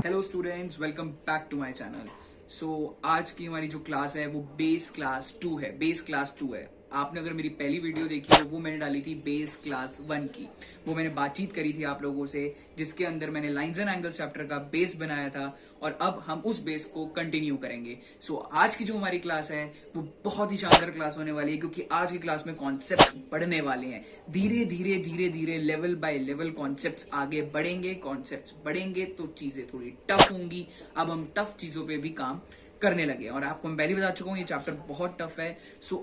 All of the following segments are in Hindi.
Hello students, welcome back to my channel. आज की हमारी जो क्लास है वो बेस क्लास 2 है। बेस क्लास 2 है। आपने अगर मेरी पहली वीडियो देखी है वो मैंने डाली थी बेस क्लास 1 की। वो मैंने बातचीत करी थी आप लोगों से, जिसके अंदर मैंने लाइंस एंड एंगल्स चैप्टर का बेस बनाया था और अब हम उस बेस को कंटिन्यू करेंगे। आज की जो हमारी क्लास है वो बहुत ही शानदार क्लास होने वाली है, क्योंकि आज की क्लास में कॉन्सेप्ट बढ़ने वाले हैं। धीरे धीरे धीरे धीरे लेवल बाय लेवल कॉन्सेप्ट्स आगे बढ़ेंगे। कॉन्सेप्ट्स बढ़ेंगे तो चीजें थोड़ी टफ होंगी। अब हम टफ चीजों पे भी काम करने लगे और आपको मैं पहले बता चुका हूं ये चैप्टर बहुत टफ है।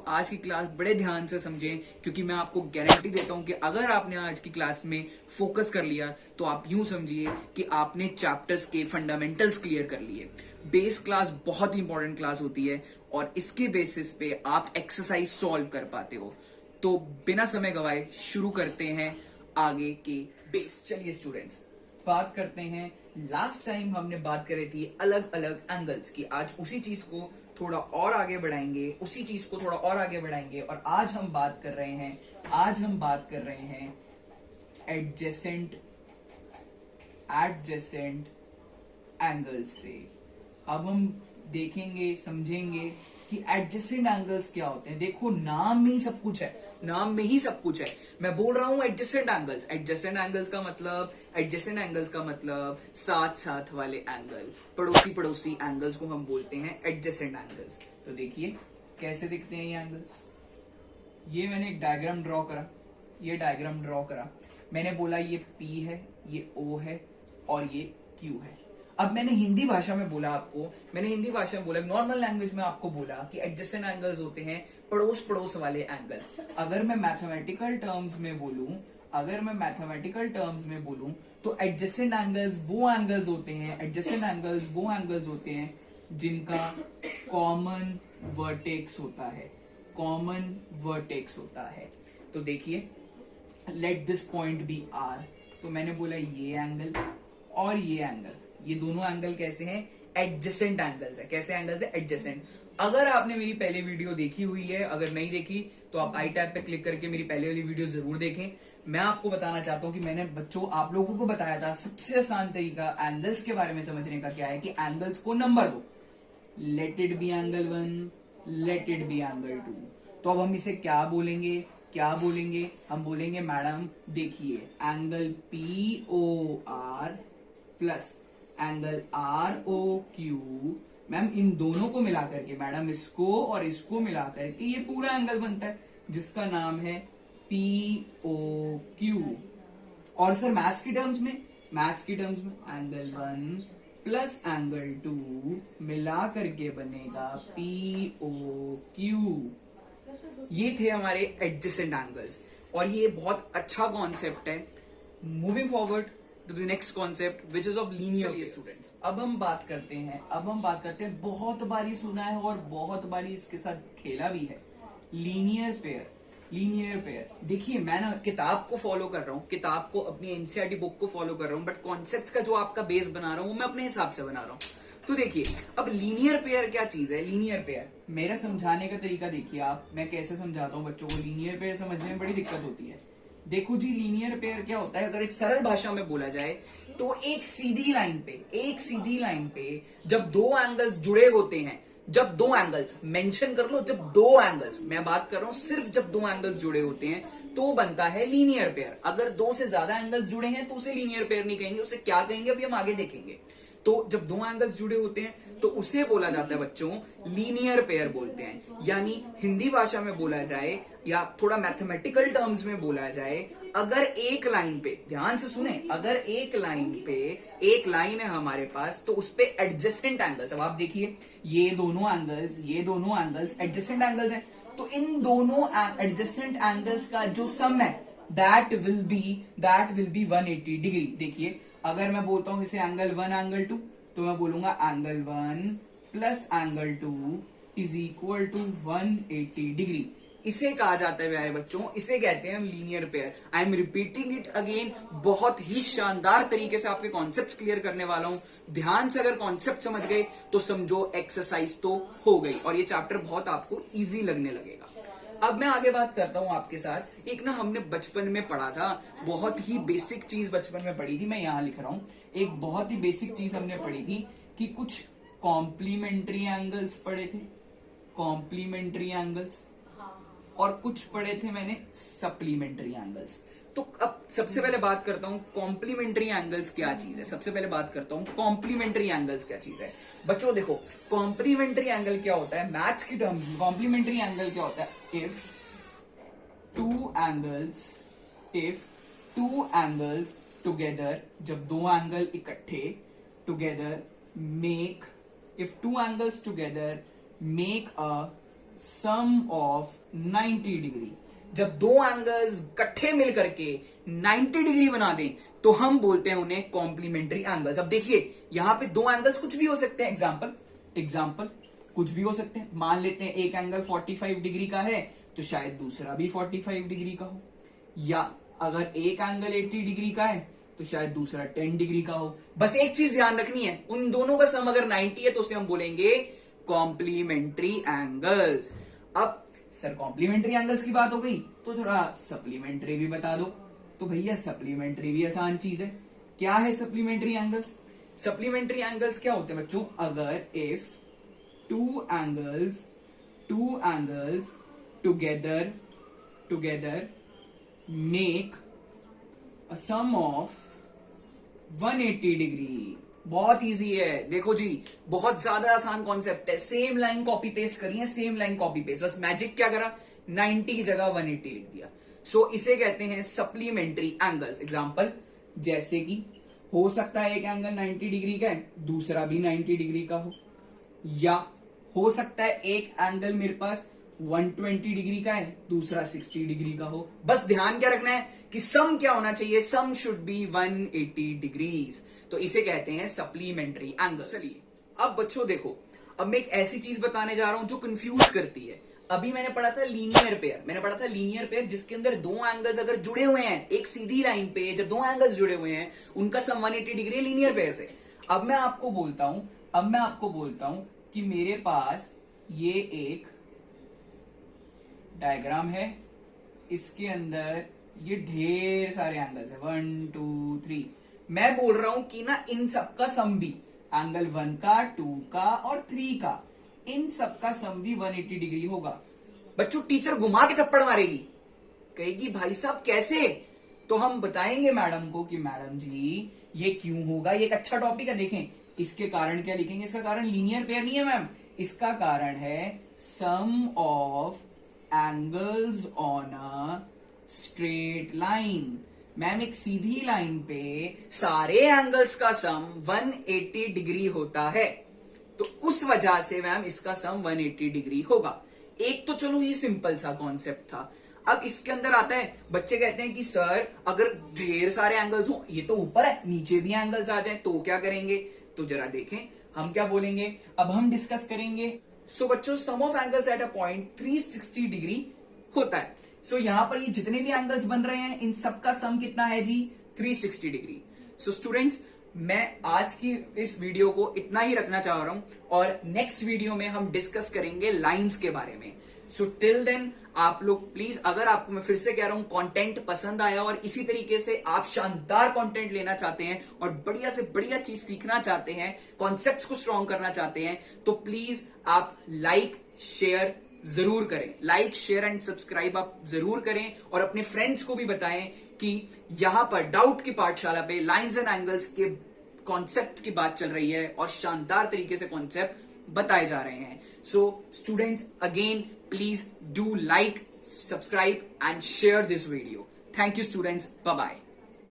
आज की क्लास बड़े ध्यान से समझें, क्योंकि मैं आपको गारंटी देता हूं कि अगर आपने आज की क्लास में फोकस कर लिया तो आप यूं समझिए कि आपने चैप्टर्स के फंडामेंटल्स क्लियर कर लिए। बेस क्लास बहुत ही इंपॉर्टेंट क्लास होती है और इसके बेसिस पे आप एक्सरसाइज सॉल्व कर पाते हो। तो बिना समय गवाए शुरू करते हैं आगे के बेस। चलिए स्टूडेंट्स, बात करते हैं। लास्ट टाइम हमने बात करी थी अलग अलग एंगल्स की। आज उसी चीज को थोड़ा और आगे बढ़ाएंगे और आज हम बात कर रहे हैं एडजेसेंट एंगल्स से। अब हम देखेंगे, समझेंगे कि एडजेसेंट एंगल्स क्या होते हैं। देखो, नाम में ही सब कुछ है। मैं बोल रहा हूं एडजेसेंट एंगल्स का मतलब साथ साथ वाले एंगल, पड़ोसी एंगल्स को हम बोलते हैं एडजेसेंट एंगल्स। तो देखिए कैसे दिखते हैं ये एंगल्स। ये मैंने एक डायग्राम ड्रॉ करा। मैंने बोला ये P है, ये O है और ये Q है। अब मैंने हिंदी भाषा में बोला, नॉर्मल लैंग्वेज में आपको बोला कि एडजेसेंट एंगल्स होते हैं पड़ोस वाले एंगल। अगर मैं मैथमेटिकल टर्म्स में बोलूं तो एडजेसेंट एंगल्स वो एंगल्स होते हैं जिनका कॉमन वर्टेक्स होता है। तो देखिए, let this point be R। तो मैंने बोला ये एंगल और ये एंगल, ये दोनों एंगल कैसे हैं? एडजेसेंट एंगल्स है। कैसे एंगल्स है? एडजेसेंट। अगर आपने मेरी पहले वीडियो देखी हुई है, अगर नहीं देखी तो आप आई टैब पे क्लिक करके मेरी पहले वाली वीडियो जरूर देखें। मैं आपको बताना चाहता हूं कि मैंने आप लोगों को बताया था सबसे आसान तरीका एंगल्स के बारे में समझने का क्या है कि एंगल्स को नंबर दो। Let it be angle 1, let it be angle 2। तो अब हम इसे क्या बोलेंगे? हम बोलेंगे मैडम देखिए, angle POR plus angle ROQ। Ma'am इन दोनों को मिलाकर के, मैडम इसको और इसको मिलाकर के ये पूरा एंगल बनता है जिसका नाम है POQ। और सर मैथ्स की टर्म्स में एंगल 1 प्लस एंगल 2 मिला करके बनेगा POQ। ये थे हमारे एडजेसेंट एंगल्स और ये बहुत अच्छा कॉन्सेप्ट है। Moving forward to the next concept which is of linear. Students, अब हम बात करते हैं बहुत बारी सुना है और बहुत बारी इसके साथ खेला भी है, लीनियर पेयर। देखिए, मैं ना किताब को फॉलो कर रहा हूँ, अपनी एनसीईआरटी बुक को फॉलो कर रहा हूँ, बट कॉन्सेप्ट्स का जो आपका बेस बना रहा हूँ मैं अपने हिसाब से बना रहा हूँ। तो देखिए, अब लीनियर पेयर क्या चीज है? लीनियर पेयर मेरा समझाने का तरीका देखिए आप, मैं कैसे समझाता हूँ बच्चों को। लीनियर पेयर समझने में बड़ी दिक्कत होती है। देखो जी, लीनियर पेयर क्या होता है? अगर एक सरल भाषा में बोला जाए तो एक सीधी लाइन पे जब दो एंगल्स जुड़े होते हैं, जब दो एंगल्स मेंशन कर लो, जब दो एंगल्स, मैं बात कर रहा हूं सिर्फ जब दो एंगल्स जुड़े होते हैं तो बनता है लीनियर पेयर। अगर दो से ज्यादा एंगल्स जुड़े हैं तो उसे लीनियर पेयर नहीं कहेंगे, उसे क्या कहेंगे अभी हम आगे देखेंगे। तो जब दो एंगल्स जुड़े होते हैं तो उसे बोला जाता है बच्चों लीनियर पेयर बोलते हैं। यानी हिंदी भाषा में बोला जाए या थोड़ा मैथमेटिकल टर्म्स में बोला जाए, अगर एक लाइन पे, ध्यान से सुने, अगर एक लाइन है हमारे पास तो उस पे एडजेसेंट एंगल्स। अब आप देखिए, ये दोनों एंगल्स एडजेसेंट एंगल्स हैं। तो इन दोनों एडजेसेंट एंगल्स का जो सम है दैट विल बी 180 डिग्री। देखिए, अगर मैं बोलता हूं इसे एंगल 1 एंगल 2 तो मैं बोलूंगा angle 1 plus angle 2 is equal to 180 degree. इसे कहा जाता है प्यारे बच्चों, इसे कहते हैं हम linear pair. I am repeating it again, बहुत ही शानदार तरीके से आपके कॉन्सेप्ट्स क्लियर करने वाला हूं। ध्यान से अगर कॉन्सेप्ट समझ गए तो समझो एक्सरसाइज तो हो गई और ये चैप्टर बहुत आपको इजी लगने लगेगा। अब मैं आगे बात करता हूं आपके साथ। एक ना हमने बचपन में पढ़ा था, बहुत ही बेसिक चीज बचपन में पढ़ी थी, मैं यहां लिख रहा हूं। एक बहुत ही बेसिक चीज हमने पढ़ी थी कि कुछ कॉम्प्लीमेंट्री एंगल्स पढ़े थे, कॉम्प्लीमेंट्री एंगल्स, और कुछ पढ़े थे मैंने सप्लीमेंट्री एंगल्स। तो अब सबसे पहले बात करता हूं कॉम्प्लीमेंट्री एंगल्स क्या चीज है। सबसे पहले बात करता हूं कॉम्प्लीमेंट्री एंगल्स क्या चीज है। बच्चों देखो, कॉम्प्लीमेंट्री एंगल क्या होता है मैथ्स की टर्म्स में। कॉम्प्लीमेंट्री एंगल क्या होता है, इफ टू एंगल्स टुगेदर, जब दो एंगल इकट्ठे together make, if two angles together make a sum of 90 degree, जब दो एंगल्स इकट्ठे मिल करके 90 डिग्री बना दें तो हम बोलते हैं उन्हें कॉम्प्लीमेंट्री एंगल्स। अब देखिए यहां पे दो एंगल्स कुछ भी हो सकते हैं, एग्जांपल कुछ भी हो सकते हैं। मान लेते हैं एक एंगल 45 डिग्री का है तो शायद दूसरा भी 45 डिग्री का हो, या अगर एक एंगल 80 डिग्री का है तो शायद दूसरा 10 डिग्री का हो। बस एक चीज ध्यान रखनी है, उन दोनों का सम अगर 90 है तो उसे हम बोलेंगे कॉम्प्लीमेंट्री एंगल्स। अब सर कॉम्प्लीमेंट्री एंगल्स की बात हो गई तो थोड़ा सप्लीमेंट्री भी बता दो। तो भैया सप्लीमेंट्री भी आसान चीज है। क्या है सप्लीमेंट्री एंगल्स? सप्लीमेंट्री एंगल्स क्या होते हैं बच्चों, अगर if two angles together make a sum of 180 degree. बहुत इजी है, देखो जी, बहुत ज्यादा आसान कॉन्सेप्ट है। सेम लाइन कॉपी पेस्ट करी है, सेम लाइन कॉपी पेस्ट, बस मैजिक क्या करा, 90 की जगह 180 लिख दिया। सो इसे कहते हैं सप्लीमेंट्री एंगल्स। एग्जांपल जैसे कि हो सकता है एक एंगल 90 डिग्री का है, दूसरा भी 90 डिग्री का हो, या हो सकता है एक एंगल मेरे पास 120 डिग्री का है, दूसरा 60 डिग्री का हो। बस ध्यान क्या रखना है कि सम क्या होना चाहिए, सम शुड बी 180 डिग्रीज। तो इसे कहते हैं सप्लीमेंट्री एंगल। चलिए अब बच्चों देखो, अब मैं एक ऐसी चीज बताने जा रहा हूं जो कंफ्यूज करती है। अभी मैंने पढ़ा था लीनियर पेयर, जिसके अंदर दो एंगल्स अगर जुड़े हुए हैं एक सीधी लाइन पे, जब दो एंगल्स जुड़े हुए हैं उनका सम 180 डिग्री लीनियर पेयर से। अब मैं आपको बोलता हूं कि मेरे पास ये एक डायग्राम है, इसके अंदर ये ढेर सारे एंगल्स है, 1 2 3। मैं बोल रहा हूं कि ना इन सबका सम भी, एंगल 1 का, 2 का और 3 का, इन सबका सम भी 180 डिग्री होगा। बच्चों टीचर घुमा के थप्पड़ मारेगी, कहेगी भाई साहब कैसे? तो हम बताएंगे मैडम को कि मैडम जी ये क्यों होगा, ये एक अच्छा टॉपिक है। देखें इसके कारण क्या लिखेंगे, इसका कारण लीनियर पेयर नहीं है मैम, इसका कारण है sum of angles on a straight line. Ma'am एक सीधी लाइन पे सारे एंगल्स का सम 180 डिग्री होता है, तो उस वजह से मैम इसका सम 180 डिग्री होगा। एक तो चलो ये सिंपल सा कॉन्सेप्ट था। अब इसके अंदर आता है, बच्चे कहते हैं कि सर अगर ढेर सारे एंगल्स हो, ये तो ऊपर है, नीचे भी एंगल्स आ जाए तो क्या करेंगे? तो जरा देखें हम क्या बोलेंगे, अब हम डिस्कस करेंगे। सो बच्चों sum of angles at a point 360 degree होता है। सो यहां पर ये जितने भी एंगल्स बन रहे हैं इन सबका सम कितना है जी, 360 डिग्री। सो स्टूडेंट्स मैं आज की इस वीडियो को इतना ही रखना चाह रहा हूं, और नेक्स्ट वीडियो में हम डिस्कस करेंगे लाइंस के बारे में। सो टिल देन आप लोग प्लीज, अगर आपको मैं फिर से कह रहा हूं कंटेंट पसंद आया और इसी तरीके से आप शानदार कंटेंट लेना चाहते हैं और बढ़िया से बढ़िया चीज सीखना चाहते हैं, कॉन्सेप्ट्स को स्ट्रॉन्ग करना चाहते हैं, तो प्लीज आप लाइक शेयर जरूर करें, लाइक शेयर एंड सब्सक्राइब आप जरूर करें, और अपने फ्रेंड्स को भी बताएं कि यहां पर डाउट की पाठशाला पे लाइंस एंड एंगल्स के कॉन्सेप्ट की बात चल रही है और शानदार तरीके से कॉन्सेप्ट बताए जा रहे हैं। So students again please do like, subscribe and share this video. Thank you students. Bye bye.